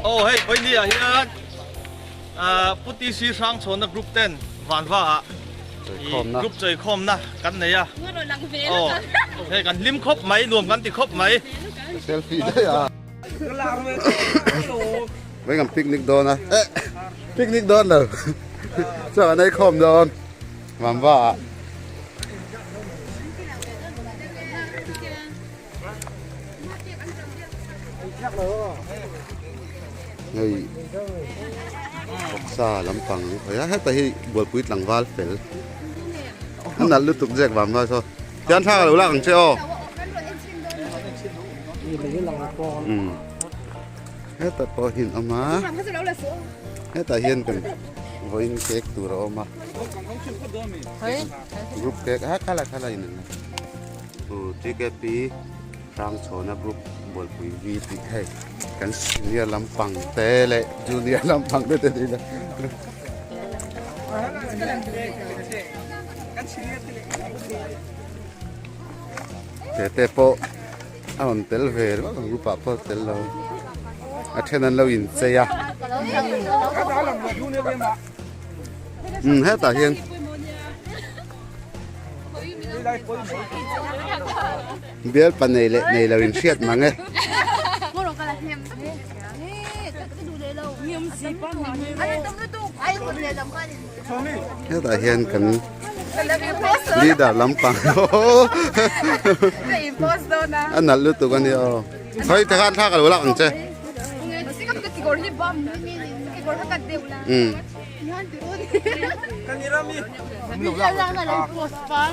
Oh, hey, bây giờ hiện puti si sang chọn na group 10 van va group chơi khom na kan này à. Oh, hey kan lim khop mấy rùm kan ti khop mấy. Selfie đấy à. Mấy ngắm picnic đón à. Picnic đón đâu. Sao anh ấy khom đón. Van va. Ngay bọc xa lắm bằng phải hết tay buổi cuối lằng val phải anh đặt lướt tục dẹp vào thôi thôi thì anh sao là lằng chơi hết tay po hin ama hết tay hin cần với cake từ đó mà group cake khala ini ti ke pi rang chona group buổi cuối vi ti hay kan senior lampang te le junior lampang te te la te po on tel ver ba group pa tel lo athenan lo in che ya hết ta hiền biết pan này là in siết mà nghe hết ta hiền cần đi đào lắm bằng anh nãy lúc tụi con đi thôi thì ăn thác rồi lặng chứ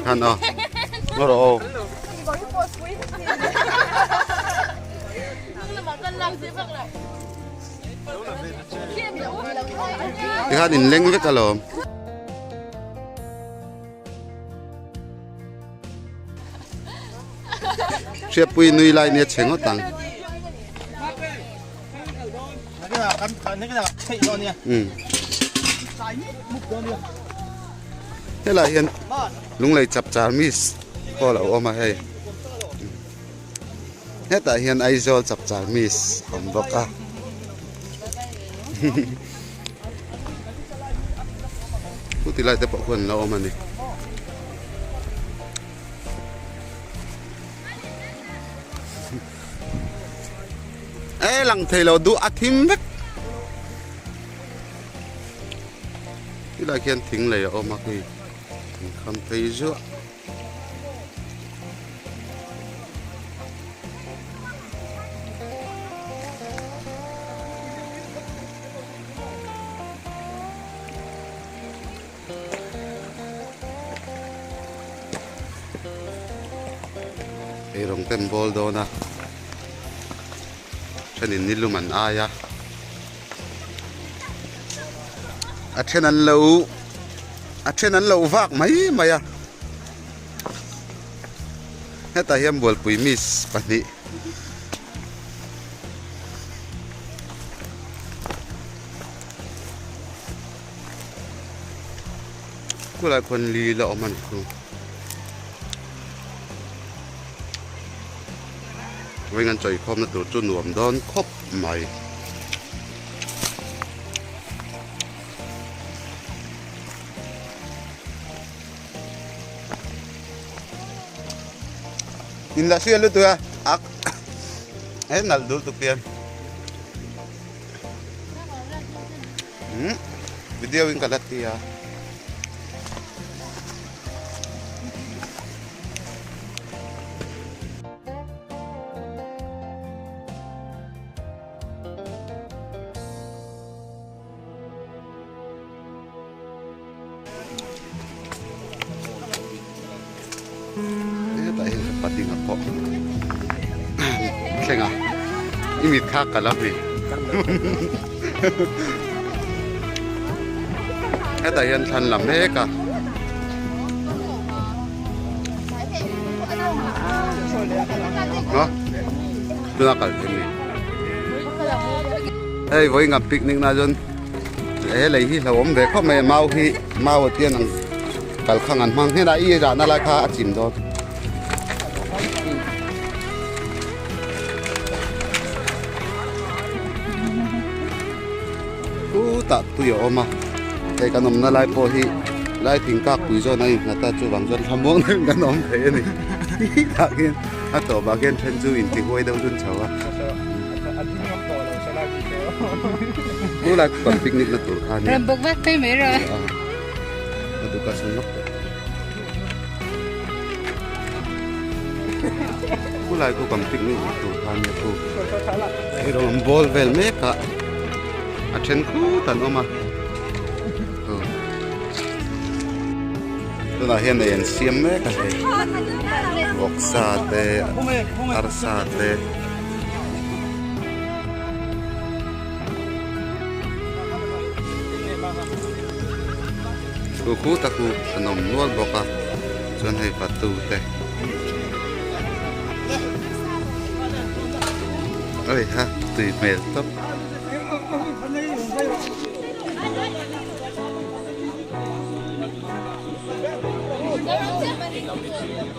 ăn à ngồi rồi thì hai đình lên với cả lồng xe pui nuôi lại nè chén ngót tăng thế là hiện lúc này chập chả miss có là ôm mà hay hết tại hiện ai cho chập chả miss không bóc à phút thì lại tới bộ quần là ôm mà này ê lằng thầy là đủ ăn thím đấy thì lại hiện thính này ôm mà thì không thấy rửa rong tem bol do na chanin niluman aya a thenan lo vak mai maya heta hiam bol pui miss pani kulai kon li lo man ku với ngăn trời không nó tổ chức nuông đón khóc mày in là xuyên luôn tụi à hết là đủ tục tiền video in cả đất thì tại pati ngapa senga imit kha kalabi tại hiện thành làm hết cả đó đưa cả cái này đây với ngập picnic na dân để lấy hi là ốm về có mẹ mau hi mau tiên năng cả khang ăn mang thế này ý ra na lại khá chìm thôi ta tu yo oma he kanom na lai po hi lai thing ka pui zo nai na ta chu wang zon thamong na kanom the ni ta gen a to ba gen pen chu in ti hoi deu jun chawa ku la kon picnic na tur khan Rầm bốc vác thấy mấy rồi. tu ka sun nok ku lai ku kon picnic na tur khan ya tu he ro bol vel me ka a then khu tan oma tu na hian nei an siam me ka he oksa te arsa te khu taku anom nual boka chuan hei patu te oi ha tui mel top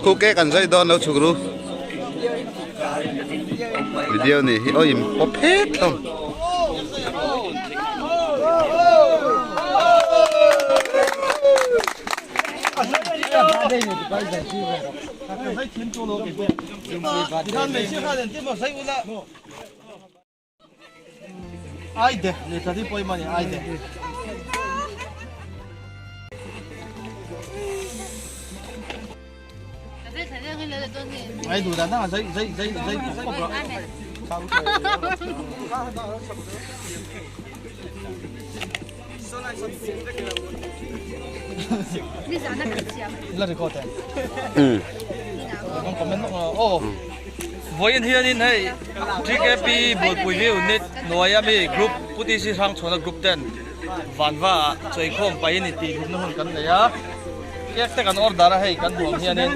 khu ke kan zai don lo chugru video ni hi oi popet tom ai de le tadi poi mani ai de ai đủ đàn na dây có bro là được có thể con comment nó ô với anh hiền in hay GKP buổi buổi view net nói ami group puti si sang chona group 10 van va chơi không phải ni ti group nó hơn cắn này á cái cái con order hay cắn buồng hiền in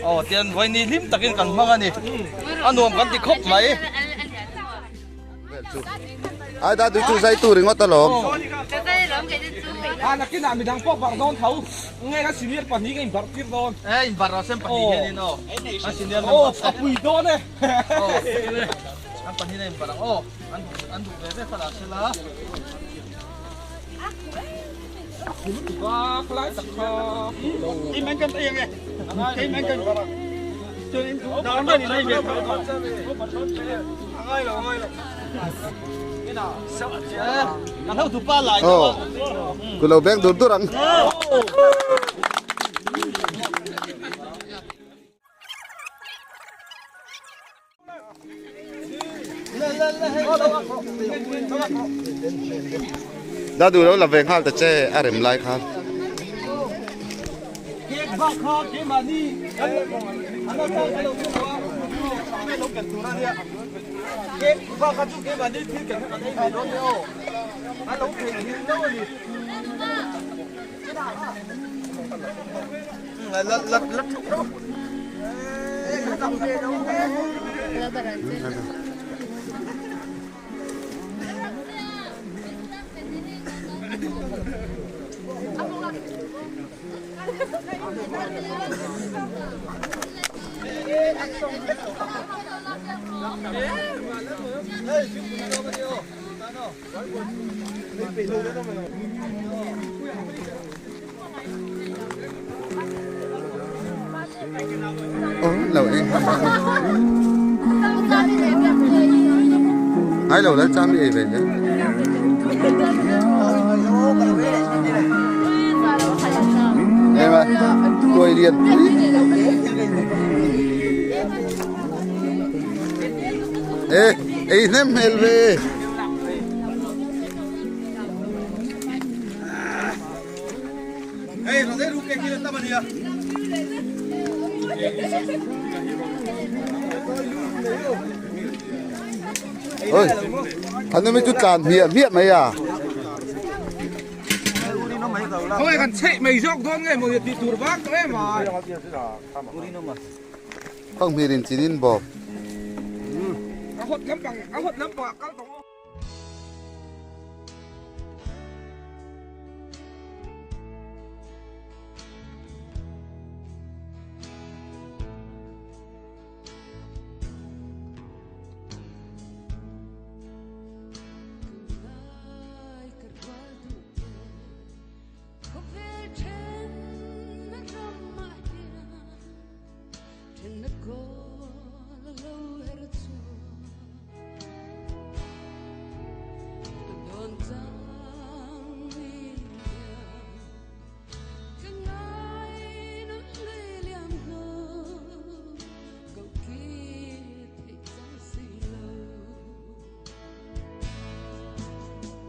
ô tiền với ni lim takin cắn mang ani anh nuông cắn ti khóc mày ai ta tui chu zai tu ring ot lom nak kina mi dang pok bar don thau ngai ka senior pan ni ngai bar tir don in bar sem pani hiền in ô anh xin điên oh apui don e ô anh pani này bar ô anh đủ về phải là sẽ là wa klai tak kha im anh cần tiền kìa im anh cần cho em đón đây này về ngay rồi cái nào thứ ba lại oh ku lo beng dur turang da du lo la veng hal ta che arem lai khan ke ba kha ke mani ana ta ke lo ke lo kan tu ra dia ke ba kha tu ke mani thil kan ka dai don yo a lo ke ni no ni lật lâu em hai lâu đã chăm gì về thế em ơi tôi liền ê ê nem hel về Hey, no sé, ¿qué quieres esta manía? ôi anh mới chút càn miệng mày à không ai cần chạy mày dọc don ngai mo ti tur bak re ma khôngมีดินจีนินบอก a hot lam pang kal tong có lâu hết rồi đồn trăng đi cái ngày nó lấy liam ngơ cậu kia thì chẳng xì lâu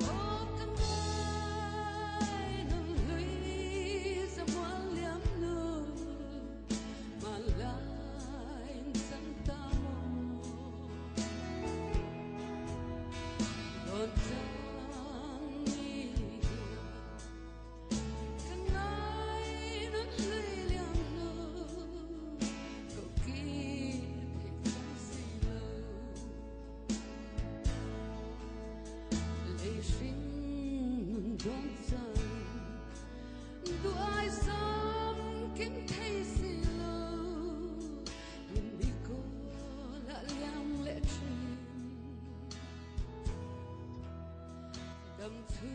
ô cái ngày nó lấy ra hoa liam ngơ mà lại chẳng ta mong đồn trăng đón rằng đuôi sớm kiếm thấy gì lâu nhưng đi cô lại liang lệ trình đầm thư